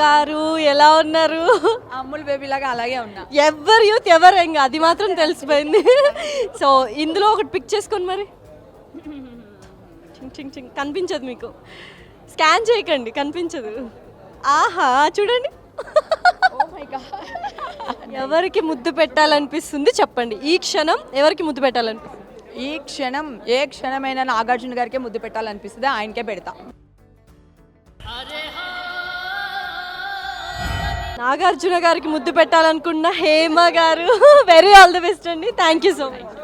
గారు ఎలా ఉన్నారు? అమ్ముల్ బేబీ లాగా అలాగే ఉన్నా. ఎవరు యూత్ ఎవరు ఇంకా అది మాత్రం తెలిసిపోయింది. సో ఇందులో ఒకటి పిక్ చేసుకొని మరి చింగ్ చింగ్ చింగ్ కనిపించదు మీకు, స్కాన్ చేయకండి కనిపించదు. ఆహా చూడండి. ఎవరికి ముద్దు పెట్టాలనిపిస్తుంది చెప్పండి, ఈ క్షణం ఎవరికి ముద్దు పెట్టాలనిపిస్తుంది? ఈ క్షణం ఏ క్షణమైనా నాగార్జున గారికే ముద్దు పెట్టాలనిపిస్తుంది, ఆయనకే పెడతా. నాగార్జున గారికి ముద్దు పెట్టాలనుకున్న హేమ గారు, వెరీ ఆల్ ది బెస్ట్ అండి. Thank you so much.